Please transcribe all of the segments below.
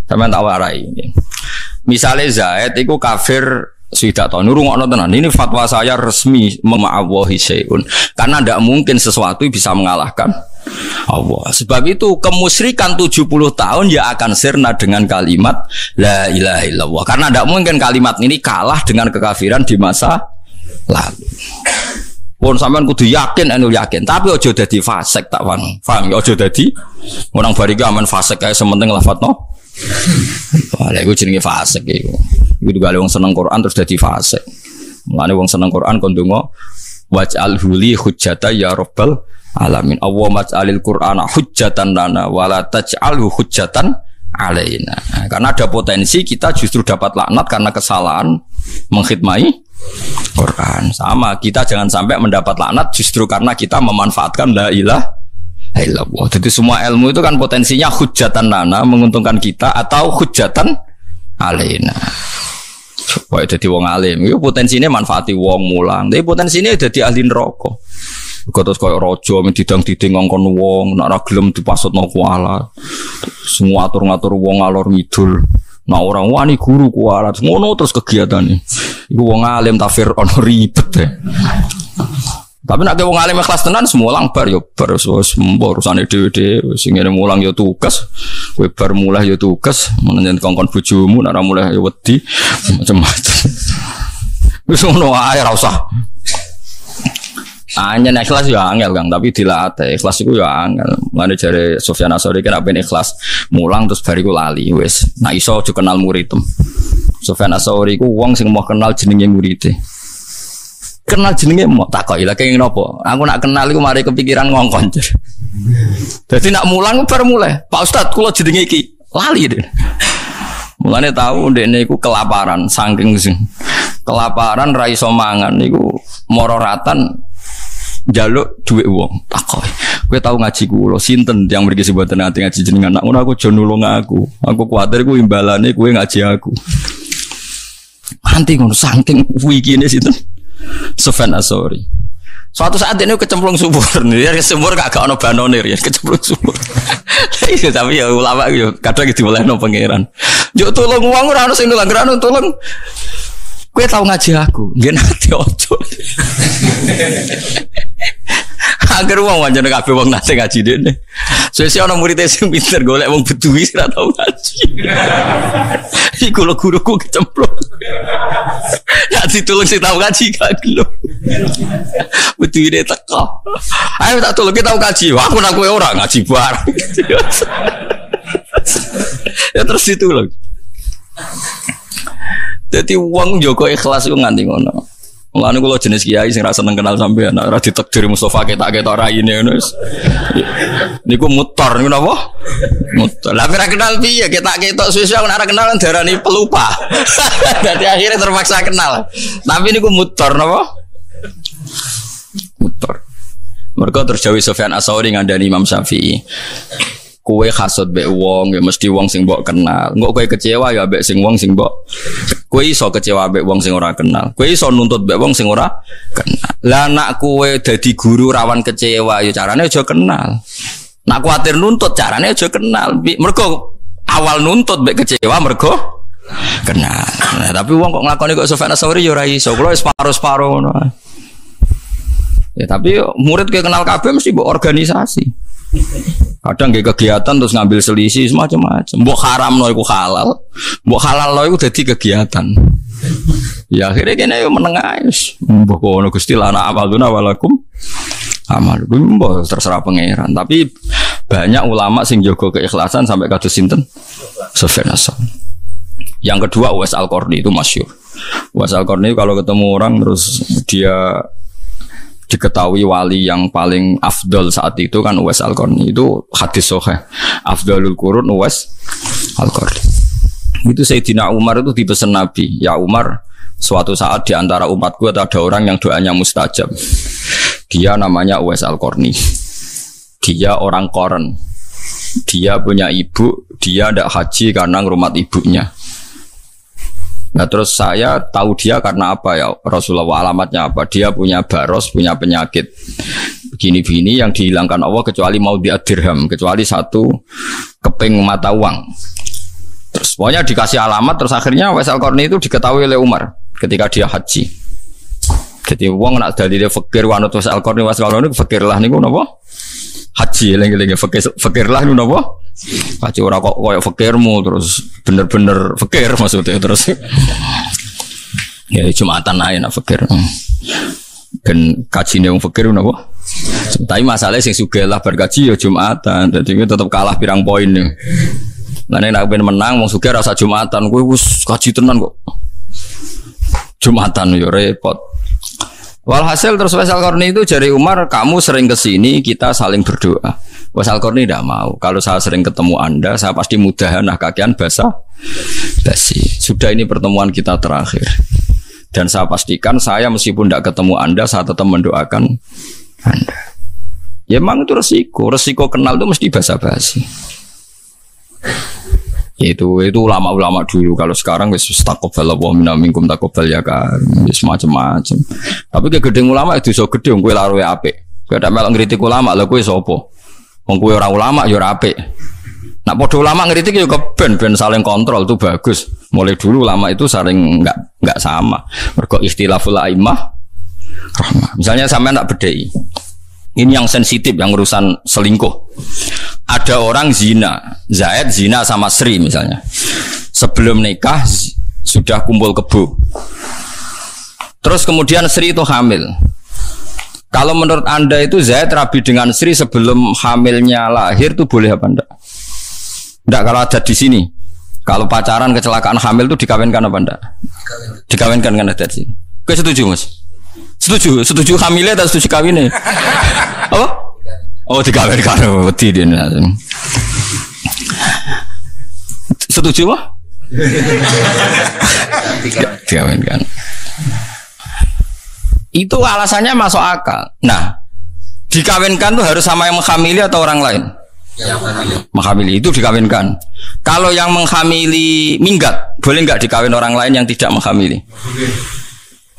Sampeyan tak warai. Misalnya Zaid itu kafir swidak tahun nurungokno tenan. Ini fatwa saya resmi ma'awahi syai'un. Karena tidak mungkin sesuatu bisa mengalahkan Allah. Sebab itu kemusyrikan 70 tahun ya akan sirna dengan kalimat la ilaha illallah. Karena tidak mungkin kalimat ini kalah dengan kekafiran di masa lalu. Pun sampean kudu yakin anu yakin, tapi ojo dadi fasik tak paham ya ojo dadi orang bariki aman fasik kae sementing lafadzno. Wah, lha iku jenenge fasik iku. Iku juga wong seneng Quran terus dadi fasik. Mulane wong seneng Quran kon ndonga waj'alhu li hujjata ya rabbal alamin. Allahumma ij'alil Qur'ana hujjatan lana wa la taj'alhu hujjatan alaina. Karena ada potensi kita justru dapat laknat karena kesalahan mengkhidmati Quran. Sama, kita jangan sampai mendapat laknat justru karena kita memanfaatkan la ilaha illallah. Jadi semua ilmu itu kan potensinya hujjatan lana, menguntungkan kita, atau hujjatan alaina. Wah, jadi wong alim itu potensinya manfaati wong mulang, tapi potensinya jadi ahli neraka. Terus koyo raja didang-diding ngongkon wong, nek ora gelem dipasutno kuala. Semua atur-ngatur wong alor ngidul. Nah orang wani guru kualat ngono terus kegiatannya. Iku wong alim tafsir ono ribet ya. Tapi nek wong alim ikhlas tenan semua lang bar yo bar wis urusane dhewe-dhewe sing ngene mulang yo tugas. Kowe bar mulai yo tugas, menenjen kongkon bojomu nek ora mulai yo wedi macam-macam. Wis ngono ae ora usah. Hanya ikhlas ya angel Kang, tapi dilatih ikhlas itu ya angel. Mulane jare Sufyan Ats-Tsauri kan apen ikhlas mulang terus bariku lali wis. Nah iso aja kenal muridem. Sufyan Ats-Tsauri ku wong sing mau kenal jenenge muride. Kenal jenenge mau takoki lha kenging napa? Aku nak kenal iku mari kepikiran ngongkon. Dadi nak mulang bar mulai. Pak Ustad kula jenenge iki lali deh. Mulane tahu ndekne iku kelaparan saking sing kelaparan ra iso mangan niku mororatan jaluk duit wong takoki kowe tau ngaji kula sinten yang mriki sebutan ati ngaji jenengan nak ngono aku aja nulung aku kuwatir ku imbalane kowe ngaji aku anti ngono saking wikine sinten Sufyan Ats-Tsauri suatu saat ini kecemplung sumur ya sumur gak ono banone ya kecemplung sumur tapi ya ulama yo kadang dimulehno pangeran yo tulung wong ora ono sing nulung tolong kowe tau ngaji aku nggih nate ojo agar wong wajan kabeh wong nate ngaji dene sesuk ana murid sing pinter golek wong beduwi ora tau ngaji iku lho guruku kecemplung ya ditulung sing tau ngaji gak gelem beduwine teko ayo tak tulung kita tau ngaji aku nang kowe ora ngaji bareng ya terus ditulung. Jadi uang Joko ikhlas itu nganti ngono. Mulane kula jenis kiai sing ra seneng kenal sampean, ora ditakdir Mustofa ketak-ketak raine ngono. Niku mutor niku napa? Mutor. Lah ora kenal piye ketak-ketok suwe-suwe ora kenal darani pelupa. Dadi akhirnya terpaksa kenal. Tapi niku mutor napa? Mutor. Mergo terjawi Sufyan Ats-Tsauri ngandani Imam Syafi'i. Kowe hasud mbek wong ya mesti wong sing mbok kenal. Engko kowe kecewa ya mbek sing wong sing mbok. Kowe iso kecewa mbek wong sing ora kenal. Kowe iso nuntut mbek wong sing ora kenal. Lah nak kowe dadi guru rawan kecewa ya carane aja kenal. Nak kuwatir nuntut carane aja kenal. Mergo awal nuntut mbek kecewa mergo kenal. Nah, tapi wong kok nglakoni kok Sufyan Ats-Tsauri ya ora iso. Kulo wis paro-paro ngono. Ya tapi murid ke kenal kabeh mesti mbok organisasi. Kadang nggih kegiatan terus ngambil selisih semacam-macam. Mbok haramno iku halal, mbok halalno iku dadi kegiatan. Ya akhirnya kene yo menengah wis. Mbok kono Gusti lana amaluna walakum amalun mbok terserah pangeran. Tapi banyak ulama sing jaga keikhlasan sampai kados sinten Sufyan Ats-Tsauri. Yang kedua Uwais Al-Qarni itu masyhur. Uwais Al-Qarni kalau ketemu orang terus dia diketahui wali yang paling afdol saat itu kan Uwais Al-Qarni, itu hadis sahih afdalul qurun Uwais Al-Qarni. Itu Sayyidina Umar itu dipesan Nabi, ya Umar, suatu saat di antara umatku ada orang yang doanya mustajab. Dia namanya Uwais Al-Qarni. Dia orang Qoren. Dia punya ibu, dia tidak haji karena ngrumat ibunya. Nah terus saya tahu dia karena apa ya Rasulullah, alamatnya apa? Dia punya baros, punya penyakit begini-begini yang dihilangkan Allah kecuali mau dirham, kecuali satu keping mata uang. Pokoknya dikasih alamat terus akhirnya Uwais Al-Qarni itu diketahui oleh Umar ketika dia haji. Jadi wong nak dalile fakir wanut Uwais Al-Qarni fakir lah niku napa? Haji eling-eling fakir lah niku napa? Haji ora kok koyo fakirmu terus bener-bener fakir maksudnya terus. Ya Jumatan ae nak fakir. Ben kajine wong fakir napa? Tapi masalahnya sing sugih lah berkaji ya Jumatan. Dadi tetep kalah pirang poin nih. Lah nek nak ben menang wong sugih rasa Jumatan kuwi wis kaji tenan kok. Jumatan yo repot. Walhasil terus Uwais Al-Qarni itu jari Umar, kamu sering kesini kita saling berdoa. Uwais Al-Qarni tidak mau. Kalau saya sering ketemu Anda, saya pasti mudahanah kakean basa basi. Sudah ini pertemuan kita terakhir. Dan saya pastikan saya meskipun tidak ketemu Anda, saya tetap mendoakan Anda. Ya memang itu resiko kenal itu mesti basa basi. Itu ulama-ulama dulu. Kalau sekarang wis taqabbalallahu minna minkum taqabbal ya kan wis macam-macam. Tapi kegedeng ulama itu iso gedhe kowe laruwe apik. Kowe tak melok ngritik ulama lha kowe sapa? Wong kowe ora ulama ya ora apik. Nak padha ulama ngritik ya ben saling kontrol itu bagus. Mulai dulu ulama itu saling enggak sama. Mergo ikhtilaful a'immah rahmah. Misalnya sampean tak bedheki. Ini yang sensitif, yang urusan selingkuh. Ada orang zina, Zaid zina sama Sri misalnya. Sebelum nikah sudah kumpul kebo. Terus kemudian Sri itu hamil. Kalau menurut Anda itu Zaid rabi dengan Sri sebelum hamilnya lahir itu boleh apa enggak? Enggak kalau ada di sini. Kalau pacaran kecelakaan hamil itu dikawinkan apa enggak? Dikawinkan kan ada di sini. Oke, setuju Mas? Setuju hamilnya atau setuju kawinnya? Apa? Oh, dikawinkan. Wedi dia. Setuju mah? Dikawinkan. Itu alasannya masuk akal. Nah, dikawinkan tuh harus sama yang menghamili atau orang lain? Menghamili itu dikawinkan. Kalau yang menghamili minggat, boleh nggak dikawin orang lain yang tidak menghamili?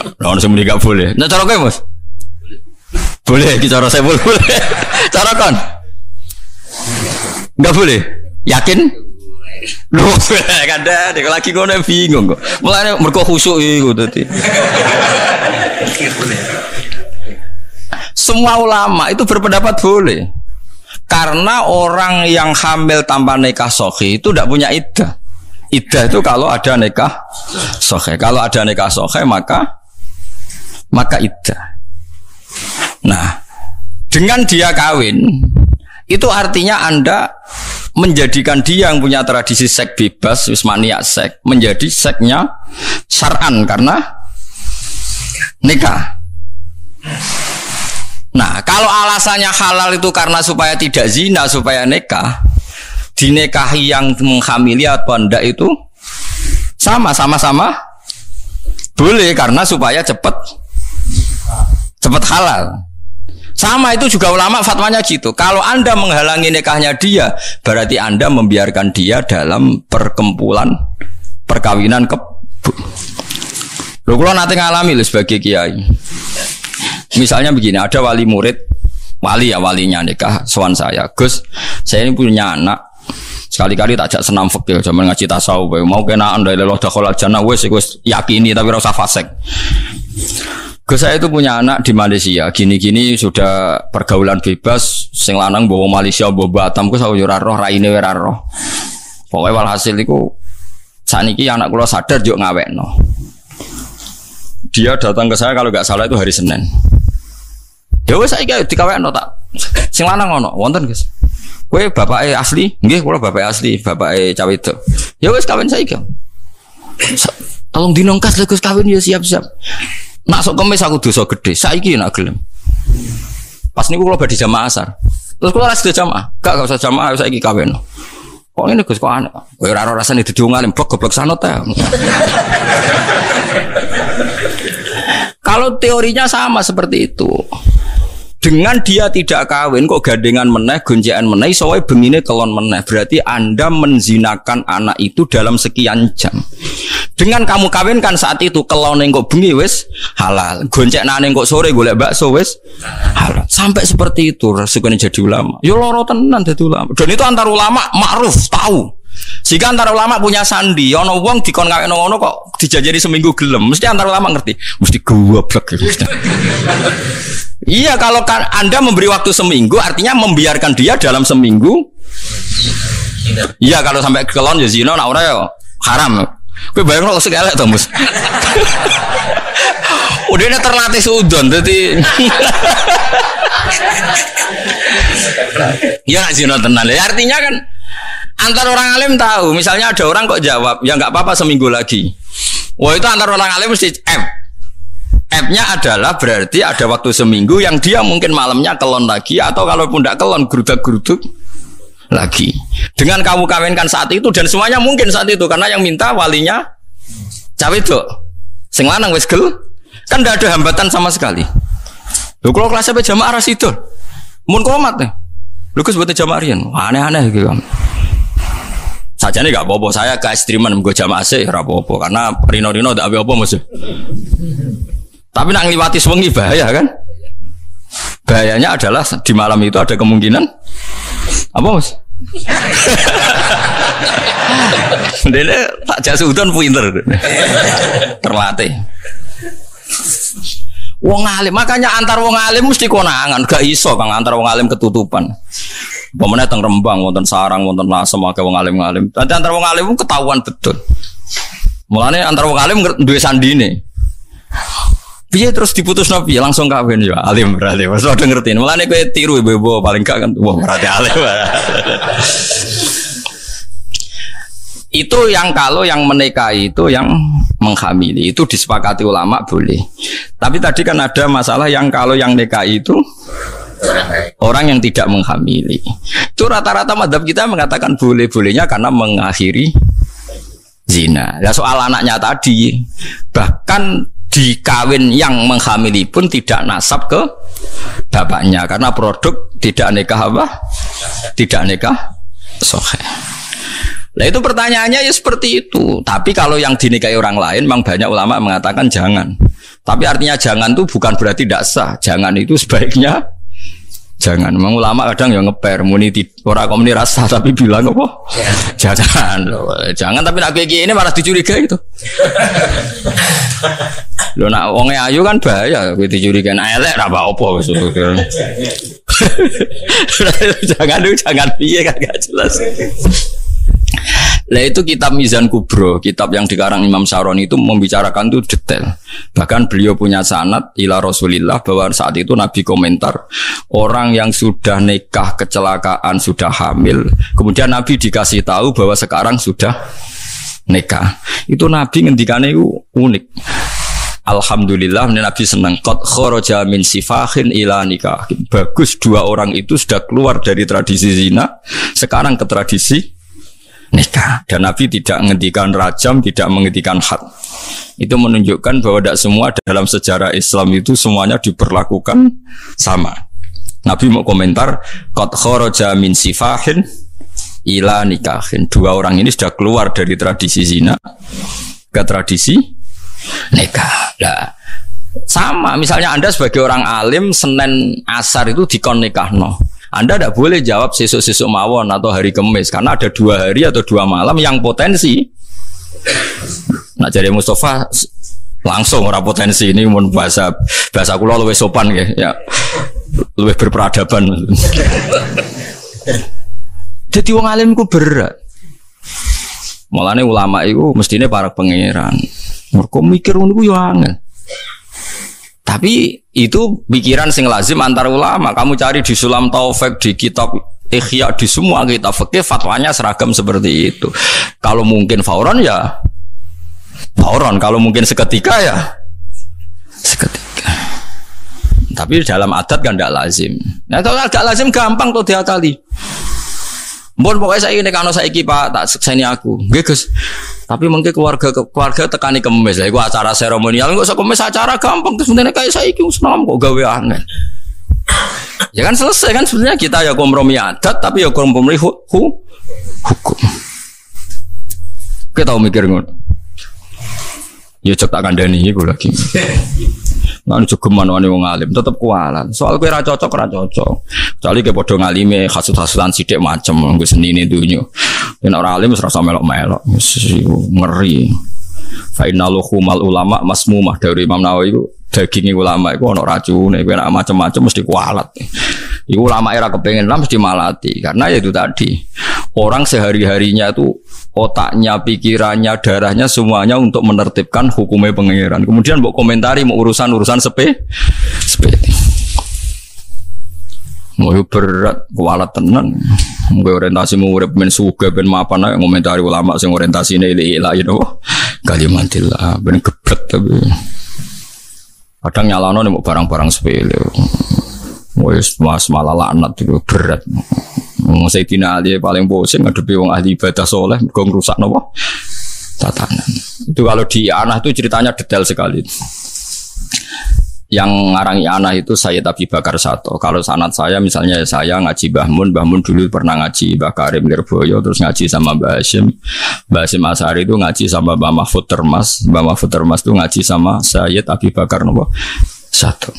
Nah, semua nggak boleh. Nah, cara kamu, Mas? Boleh, cara saya boleh. Cara kan? Nggak boleh. Yakin? Loh, kada, dek lagi ngono bingung kok. Mulane mergo khusuk iku tadi. Semua ulama itu berpendapat boleh. Karena orang yang hamil tanpa nikah sahih itu tidak punya iddah. Iddah itu kalau ada nikah sahih. Kalau ada nikah sahih maka iddah. Nah, dengan dia kawin itu artinya Anda menjadikan dia yang punya tradisi seks bebas, maniak seks, menjadi seksnya syar'an karena nikah. Nah, kalau alasannya halal itu karena supaya tidak zina, supaya nikah, dinikahi yang menghamili atau enggak itu sama-sama boleh karena supaya cepat halal. Sama itu juga ulama fatwanya gitu. Kalau Anda menghalangi nikahnya dia, berarti Anda membiarkan dia dalam perkawinan kebo. Loh, kalau nanti ngalami loh sebagai kiai. Misalnya begini, ada wali murid, walinya nikah, sowan saya, Gus, saya ini punya anak. Sekali-kali tak ajak senam fikih, zaman ngaji tasawuf, mau kena anda leloh dakhalal jannah, wes yakini tapi rasa fasik. Gus, saya itu punya anak di Malaysia, gini-gini sudah pergaulan bebas, sing lanang bawa Malaysia, bawa Batam, Gus aku ora roh, raine ora roh. Pokoknya walhasil iku saniki anak kula sadar yo ngawekno. Dia datang ke saya kalau nggak salah itu hari Senin. Ya wes saiki dikawekno tak. Sing lanang ngono, wonten Gus. Kowe bapake asli? Nggih, kula bapake asli, bapake cah wedok. Ya wes kawin saiki. Tolong dinongkas lho Gus kawin ya siap-siap. Nak sok kemis aku dosa gede. Saiki nak gelem. Pas niku kula badhe jamaah asar. Terus kula ora sida jamaah. Gak usah jamaah saiki kawin. Kok ngene Gus kok aneh. Kowe ora rasane didongalim blok-blok sanot ta. Kalau teorinya sama seperti itu. Dengan dia tidak kawin kok gandengan meneh, gonjekan meneh, iso wae bengine kelon meneh. Berarti Anda menzinakan anak itu dalam sekian jam. Dengan kamu kawinkan saat itu kelone kok bengi wis halal. Goncekane kok sore golek bakso wis halal. Sampai seperti itu resikonya jadi ulama. Yo loro tenan dadi ulama. Dan itu antar ulama ma'ruf tahu. Jika antara ulama punya sandi, ono wong dikon kawin ngono kok dijanjeni seminggu gelem, mesti antara ulama ngerti, mesti goblok. Iya, kalau Anda memberi waktu seminggu, artinya membiarkan dia dalam seminggu. Iya, kalau sampai kelon ya zina, nak ora ya haram. Kowe bayang kok segala to, Mus. Udah terlatih sudon, jadi. Ya nak zina tenan. Artinya kan antar orang alim tahu, misalnya ada orang kok jawab, ya nggak apa-apa seminggu lagi. Wah itu antar orang alim mesti F-nya adalah berarti ada waktu seminggu yang dia mungkin malamnya kelon lagi, atau kalaupun tidak kelon gerudak-geruduk lagi. Dengan kamu kawinkan saat itu, dan semuanya mungkin saat itu, karena yang minta walinya cawe itu, sing lanang wis gel, kan tidak ada hambatan sama sekali. Lu kalau kelas sampai jamaah ras itu, mun komat nih, lu kes buat jamaah rian, aneh-aneh gitu kan. Saja nih gak apa-apa, saya ke ekstriman gue jamaah sih, gak apa-apa, karena rino-rino tak apa-apa maksud. Tapi nak ngliwati sewengi bahaya kan? Bahayanya adalah di malam itu ada kemungkinan apa mas? Dene tak jasudan pinter, terlatih. Wong alim, makanya antar wong alim mesti konangan, gak iso kang antar wong alim ketutupan. Pemene teng Rembang wonten sarang wonten lasem akeh wong alim-alim. Dadi antar wong alim ketahuan betul. Mulane antar wong alim duwe sandine. Piye terus diputusno piye langsung kawin ya alim berarti. Wis udah ngerti. Mulane kowe tiru ibu-ibu paling gak kan wah berarti alim. Itu yang kalau yang menikah itu yang menghamili itu disepakati ulama boleh. Tapi tadi kan ada masalah yang kalau yang nikah itu orang yang tidak menghamili. Itu rata-rata mazhab kita mengatakan boleh-bolehnya karena mengakhiri zina. Ya soal anaknya tadi, bahkan di kawin yang menghamili pun tidak nasab ke bapaknya karena produk tidak nikah apa? Tidak nikah sahih. Nah itu pertanyaannya ya seperti itu. Tapi kalau yang dinikahi orang lain, memang banyak ulama mengatakan jangan. Tapi artinya jangan itu bukan berarti tidak sah. Jangan itu sebaiknya jangan. Memang ulama kadang yang ngeper muni ora komuni rasa tapi bilang apa? Jangan. Jangan tapi nak kayak ini malah dicurigai itu. Lho nak wonge ayu kan bahaya kowe dicurigai elek ra apa wis. Jangan piye kan gak jelas. Lah itu kitab Mizan Kubro, kitab yang dikarang Imam Syaroni itu membicarakan itu detail. Bahkan beliau punya sanad ila Rasulillah bahwa saat itu Nabi komentar orang yang sudah nikah kecelakaan sudah hamil, kemudian Nabi dikasih tahu bahwa sekarang sudah nikah. Itu Nabi ngendikane itu unik. Alhamdulillah Nabi senang qad kharaja min sifahin ila nikah. Bagus dua orang itu sudah keluar dari tradisi zina sekarang ke tradisi nikah. Dan Nabi tidak menghentikan rajam, tidak menghentikan had. Itu menunjukkan bahwa tidak semua dalam sejarah Islam itu semuanya diperlakukan sama. Nabi mau komentar qad kharaja min sifahin ila nikahin. Dua orang ini sudah keluar dari tradisi zina ke tradisi nikah. Nah, sama misalnya Anda sebagai orang alim Senin asar itu dikon nikahno. Anda tidak boleh jawab sesuk-sesuk mawon atau hari Kamis karena ada 2 hari atau 2 malam yang potensi. Nak jadi Mustafa langsung ora potensi ini mun bahasa kula luwih sopan ya. Luwih berperadaban. Jadi wong alim ku berat. Mulane ulama iku mestine para pangeran. Mergo mikir ngono ku yo angel. Tapi itu pikiran sing lazim antar ulama. Kamu cari di Sulam Taufik, di kitab Ihya, di semua kitab fikih fatwanya seragam seperti itu. Kalau mungkin fauron ya fauron, kalau mungkin seketika ya seketika. Tapi dalam adat kan tidak lazim. Nah kalau tidak lazim gampang tuh diakali. Mohon pokoknya saya ini kalau saya Pak tak sekseni aku, Gus. Tapi mungkin keluarga tekani Kemis lah. Itu acara seremonial, nggak usah Kemis acara gampang. Terus sebenarnya kayak saya itu senam kok gawe aneh. Ya kan selesai kan sebenarnya kita ya kompromi adat, tapi ya kompromi hukum. Kita tahu mikir ngono. Ya cek tak kandani iku lagi. Lan jogeman wani wong alim tetep kualan. Soal kowe ra cocok. Kecuali ke padha ngalime hasud-hasudan sithik macem nggo senine dunyo. Yen ora alim wis rasa melok-melok, ngeri. Fa innaluhumal ulama masmumah dari Imam Nawawi iku daging ulama iku ana racune, kowe nek macam-macam mesti kualat. Iku ulama era kepengen lah mesti malati karena ya itu tadi. Orang sehari-harinya itu otaknya, pikirannya, darahnya semuanya untuk menertibkan hukumnya pangeran. Kemudian mbok komentari mau urusan sepele. Mau berat, kualat tenan. Mau orientasi mau urip ben sugih ben mapan ae ngomentari ulama sing orientasine ilahi napa. Kalimatillah ben gebet tapi. Kadang nyalano nek barang-barang sepele. Wis malah laknat itu berat. Wong Sayyidina Ali paling pusing ngadepi wong ahli ibadah soleh mergo ngrusak napa? Tatanan. Itu kalau di Anah itu ceritanya detail sekali. Yang ngarangi Anah itu Sayyid Abi Bakar Sato. Kalau sanad saya misalnya saya ngaji Mbah Mun dulu pernah ngaji Mbah Karim Lirboyo, terus ngaji sama Mbah Hasyim Asy'ari itu ngaji sama Mbah Mahfud Termas itu ngaji sama Sayyid Abi Bakar Sato.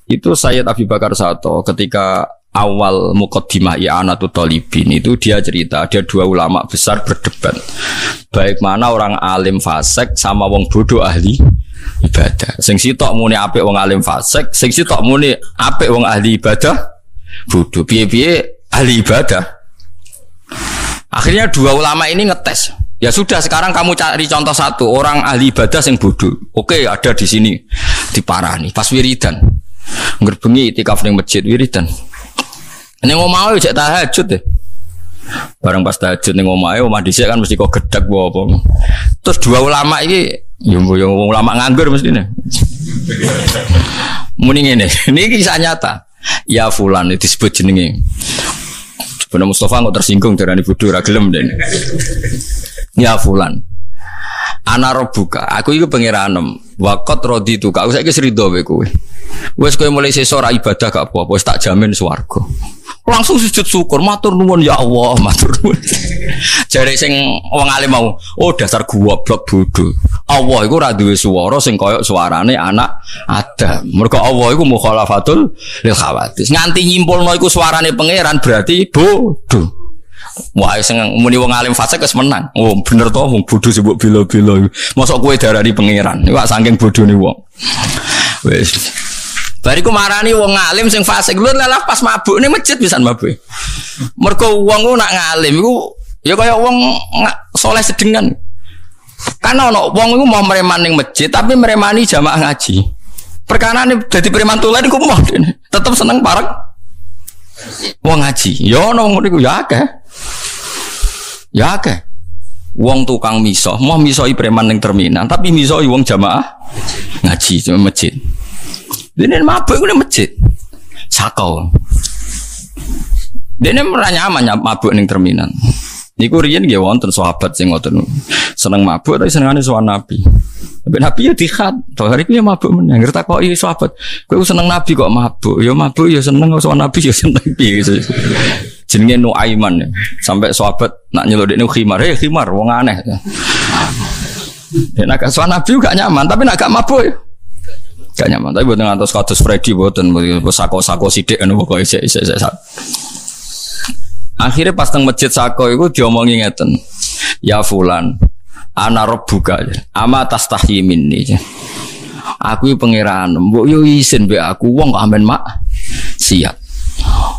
Itu Sayyid Abi Bakar Sato ketika awal muqaddimah I'anatul Thalibin itu dia cerita ada dua ulama besar berdebat baik mana orang alim fasik sama wong bodoh ahli ibadah. Sing sitok muni apik wong alim fasik, sing sitok muni apik wong ahli ibadah bodoh. Piye-piye ahli ibadah. Akhirnya dua ulama ini ngetes. Ya sudah sekarang kamu cari contoh satu orang ahli ibadah sing bodoh. Oke, ada di sini diparani pas wiridan. Ngerbengi itikaf ning masjid wiridan. Ning omahe cek tahajud deh. Bareng pas tahajud ning omahe omah dhisik kan mesti kok gedhek apa. Terus dua ulama iki yo ulama nganggur mestine. Muni ngene, niki kisah nyata. Ya fulan disebut jenenge. Bener Mustafa kok tersinggung darani bodho ra gelem den. Ya fulan. Ana robuka, aku iku pangeranem. Waqat raditu ka. Aku saiki rido kowe kowe. Wes kowe mulai sesuk ora ibadah gak apa-apa, wis tak jamin swarga. Langsung sujud syukur, matur nuwun ya Allah, matur nuwun. Jare sing wong alim mau, oh dasar goblok bodho. Allah iku ora duwe swara sing kaya suarane anak Adam. Mergo Allah iku mukhalafatul lil khawatis. Nganti nyimpulno iku suarane pangeran berarti bodho. Wah, sing muni wong alim fasik wis menang. Oh, bener to wong bodho sing mbok bela-bela. Mosok kowe darani pangeran. Iku saking bodhone wong. Wis. Bariku marani wong alim sing fasik lho lah pas mabuk ning masjid pisan mabuk. Mergo wong ku nak ngalim iku ya kaya wong soleh sedengan. Kan ono wong iku mau mereman ning masjid tapi meremani jamaah ngaji. Perkarane dadi preman tulen iku mau tetep seneng parek wong ngaji. Ya ono ngono iku ya akeh. Ya akeh. Wong tukang miso, mau misoi preman ning terminal tapi misoi wong jamaah ngaji di masjid. Dene mabuk iku ning masjid. Sakau. Dene ora nyaman mabuk ning terminal. Niku riyen nggih wonten sahabat sing ngoten. Seneng mabuk tapi senengane sowan Nabi. Tapi Nabi ya dikhat. To hari ku ya mabuk meneh. Ngertakoki sahabat, kowe seneng Nabi kok mabuk. Ya mabuk ya seneng sowan Nabi ya seneng piye gitu. Jenenge Nuaiman. Sampai sahabat nak nyelodekne khimar. Hei khimar wong aneh. Nek sowan Nabi gak nyaman, tapi nek gak mabuk ya gak nyaman. Tapi buatan ngantos kados Freddy buatan sako-sako sidik anu pokoke isek. Akhirnya pas teng masjid sako iku diomongi ngeten. Ya fulan, ana rabbuka. Ama tastahyi minni. Aku iki pangeran, mbok yo isin mbek aku wong kok amen mak siap.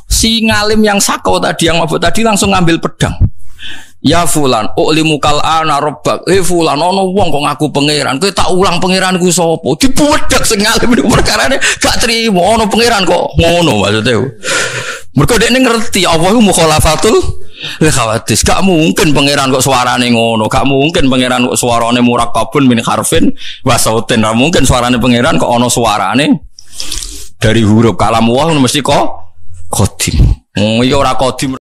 Si ngalim yang sako tadi yang mabuk tadi langsung ngambil pedang. Ya fulan, ulimukal ana rabbak. Fulan ono wong kok ngaku pangeran. Kowe tak ulang pangeranku sapa? Dibuwedak sing ngalim niku perkarane gak trimo ono pangeran kok ngono maksude. Mergo dekne ngerti Allah mukhalafatul lil khawatis. Gak mungkin pangeran kok suarane ngono. Gak mungkin pangeran kok suarane murakkabun min harfin wa sautin. Gak mungkin suarane pangeran kok ono suarane dari huruf kalam Allah mesti kok qadim. Iya ora qadim.